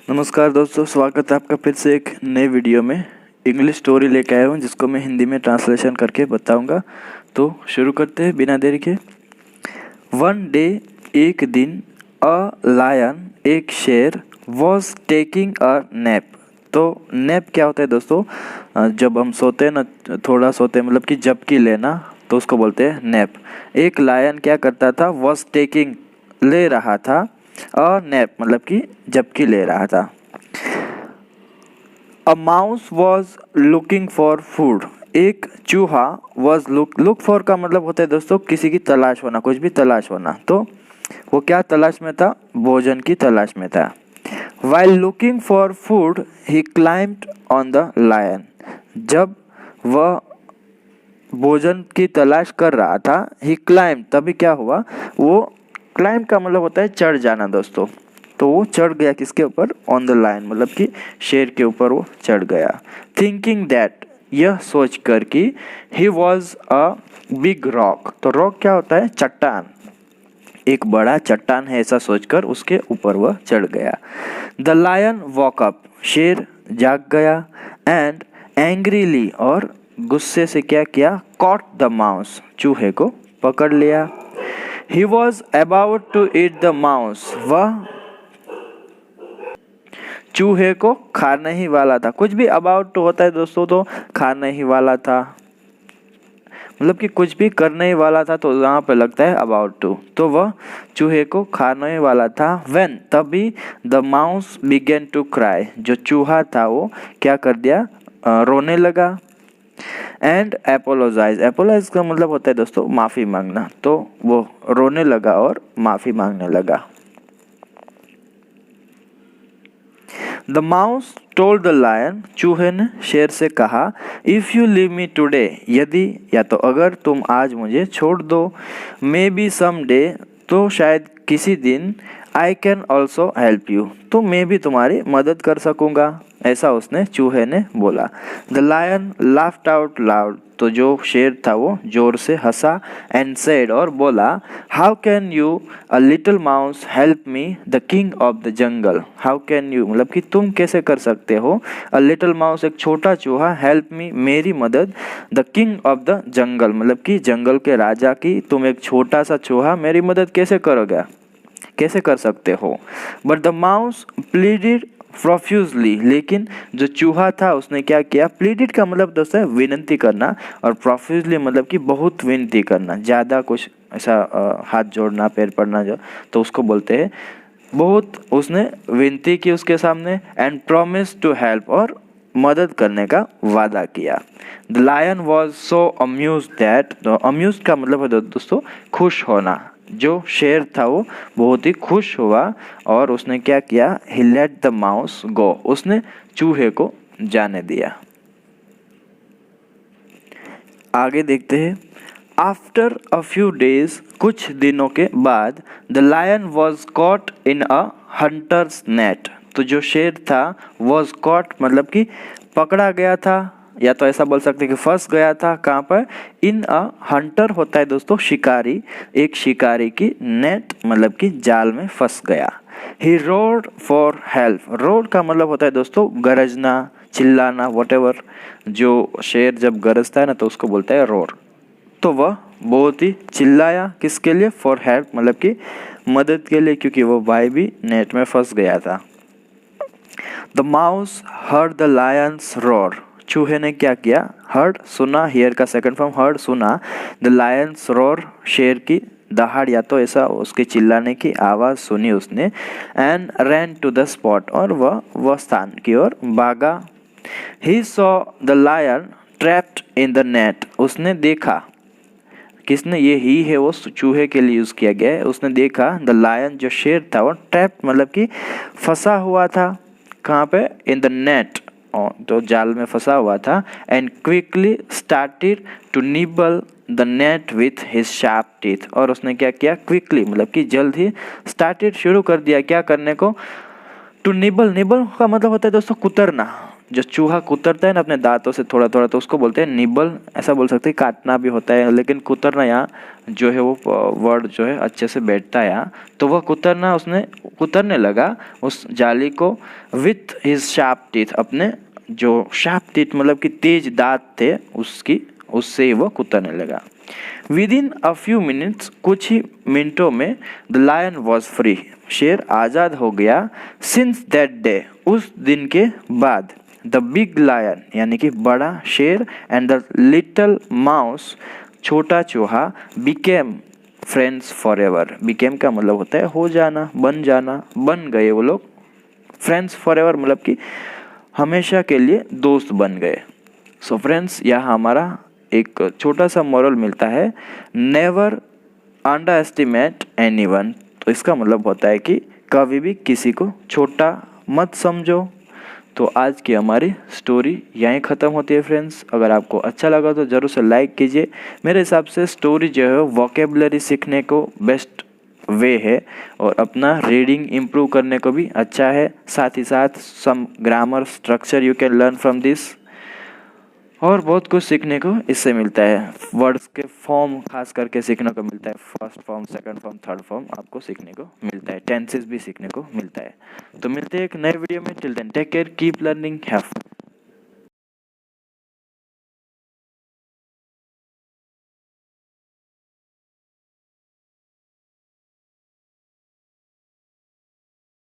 नमस्कार दोस्तों, स्वागत है आपका फिर से एक नए वीडियो में। इंग्लिश स्टोरी लेके आया हूँ जिसको मैं हिंदी में ट्रांसलेशन करके बताऊँगा। तो शुरू करते हैं बिना देरी के। वन डे, एक दिन, अ लायन, एक शेर, वॉज टेकिंग अ नैप। तो नैप क्या होता है दोस्तों? जब हम सोते हैं ना, थोड़ा सोते हैं, मतलब कि झपकी लेना, तो उसको बोलते हैं नैप। एक लायन क्या करता था? वॉज टेकिंग, ले रहा था, अ नैप मतलब कि झपकी ले रहा था। A mouse was looking for food, एक चूहा वॉज लुक फॉर का मतलब होता है दोस्तों किसी की तलाश होना, कुछ भी तलाश होना। तो वो क्या तलाश में था? भोजन की तलाश में था। While looking for food he climbed on the lion, जब वह भोजन की तलाश कर रहा था, ही क्लाइम्ड, तभी क्या हुआ? वो क्लाइंब का मतलब होता है चढ़ जाना दोस्तों। तो वो चढ़ गया किसके ऊपर? ऑन द लाइन, मतलब कि शेर के ऊपर वो चढ़ गया। थिंकिंग दैट, यह सोच कर कि he was a big rock. तो रॉक क्या होता है? चट्टान, एक बड़ा चट्टान है ऐसा सोचकर उसके ऊपर वह चढ़ गया। द लायन वॉक अप, शेर जाग गया। एंड एंग्रीली, और गुस्से से क्या किया? कॉट द माउस, चूहे को पकड़ लिया। He was about to eat the mouse, वह चूहे को खाने ही वाला था। कुछ भी अबाउट टू होता है दोस्तों तो खाने ही वाला था, मतलब कि कुछ भी करने ही वाला था, तो यहाँ पे लगता है अबाउट टू। तो वह चूहे को खाने ही वाला था। व्हेन, तभी, the mouse began to cry, जो चूहा था वो क्या कर दिया? रोने लगा। एंड एपोलोजाइज, एपोलोजाइज का मतलब होता है दोस्तों माफ़ी मांगना। तो वो रोने लगा और माफ़ी मांगने लगा। The mouse told the lion, चूहे ने शेर से कहा, if you leave me today, यदि या तो अगर तुम आज मुझे छोड़ दो, मे बी सम डे, तो शायद किसी दिन, I can also help you, तो मैं भी तुम्हारी मदद कर सकूँगा, ऐसा उसने चूहे ने बोला। The lion laughed out loud, तो जो शेर था वो जोर से हंसा। एंड सेड, और बोला, how can you a little mouse help me the king of the jungle. How can you मतलब कि तुम कैसे कर सकते हो? अ लिटिल माउस, एक छोटा चूहा, हेल्प मी, मेरी मदद, the king of the jungle मतलब कि जंगल के राजा की, तुम एक छोटा सा चूहा मेरी मदद कैसे करोगे, कैसे कर सकते हो? But the mouse pleaded profusely, लेकिन जो चूहा था उसने क्या किया? प्लीडेड का मतलब दोस्तों है विनती करना, और प्रोफ्यूजली मतलब कि बहुत विनती करना, ज़्यादा कुछ ऐसा हाथ जोड़ना, पैर पड़ना, जो तो उसको बोलते हैं बहुत। उसने विनती की उसके सामने। एंड प्रॉमिस टू हेल्प, और मदद करने का वादा किया। The lion was so amused that, तो अम्यूज का मतलब है दोस्तों खुश होना। जो शेर था वो बहुत ही खुश हुआ और उसने क्या किया? ही लेट द माउस गो, उसने चूहे को जाने दिया। आगे देखते हैं। आफ्टर अ फ्यू डेज, कुछ दिनों के बाद, the lion was caught in a hunter's net. तो जो शेर था वॉज कॉट मतलब कि पकड़ा गया था, या तो ऐसा बोल सकते हैं कि फंस गया था। कहाँ पर? इन अ हंटर होता है दोस्तों शिकारी, एक शिकारी की नेट मतलब कि जाल में फंस गया। ही रोड फॉर हेल्प, रोड का मतलब होता है दोस्तों गरजना, चिल्लाना, वॉटेवर। जो शेर जब गरजता है ना तो उसको बोलता है रोर। तो वह बहुत ही चिल्लाया, किसके लिए? फॉर हेल्प मतलब कि मदद के लिए, क्योंकि वो भाई भी नेट में फंस गया था। The mouse heard the Lions roar, चूहे ने क्या किया? हर्ड सुना, हियर का सेकंड फॉर्म हर्ड सुना, द लायंस रोर शेर की दहाड़, या तो ऐसा उसके चिल्लाने की आवाज़ सुनी उसने। And ran to the spot, और वह स्थान की ओर भागा। He saw the lion trapped in the net, उसने देखा, किसने? ये ही है वो चूहे के लिए यूज़ किया गया है। उसने देखा द लायन, जो शेर था वो ट्रैप्ड मतलब कि फंसा हुआ था। कहाँ पे? इन द नेट, तो जाल में फंसा हुआ था। And quickly started to nibble the net with his sharp teeth, और उसने क्या किया? क्विकली मतलब कि जल्द ही, स्टार्टेड शुरू कर दिया क्या करने को? टू निबल, निबल का मतलब होता है दोस्तों कुतरना। जो चूहा कुतरता है ना अपने दांतों से थोड़ा थोड़ा, तो उसको बोलते हैं निबल, ऐसा बोल सकते हैं, काटना भी होता है, लेकिन कुतरना यहाँ जो है वो वर्ड जो है अच्छे से बैठता है यहाँ। तो वह उसने कुतरने लगा उस जाली को विथ हिज शार्प टीथ, अपने जो शार्प टीथ मतलब कि तेज दांत थे उससे वो कुतरने लगा। विदिन अ फ्यू मिनट्स, कुछ ही मिनटों में, द लायन वॉज फ्री, शेर आज़ाद हो गया। सिंस दैट डे, उस दिन के बाद, द बिग लायन यानी कि बड़ा शेर एंड द लिटिल माउस छोटा चूहा became friends for ever. Became का मतलब होता है हो जाना, बन जाना, बन गए वो लोग। फ्रेंड्स फॉर एवर मतलब कि हमेशा के लिए दोस्त बन गए। सो फ्रेंड्स, यह हमारा एक छोटा सा मॉरल मिलता है, नेवर अंडर एस्टिमेट एनीवन। तो इसका मतलब होता है कि कभी भी किसी को छोटा मत समझो। तो आज की हमारी स्टोरी यहीं ख़त्म होती है फ्रेंड्स। अगर आपको अच्छा लगा तो ज़रूर से लाइक कीजिए। मेरे हिसाब से स्टोरी जो है वोकेबलरी सीखने को बेस्ट वे है और अपना रीडिंग इम्प्रूव करने को भी अच्छा है। साथ ही साथ some grammar structure you can learn from this, और बहुत कुछ सीखने को इससे मिलता है। वर्ड्स के फॉर्म खास करके सीखने को मिलता है, first form, second form, third form आपको सीखने को मिलता है, टेंसेस भी सीखने को मिलता है। तो मिलते हैं एक नए वीडियो में। Till then take care, keep learning, have fun.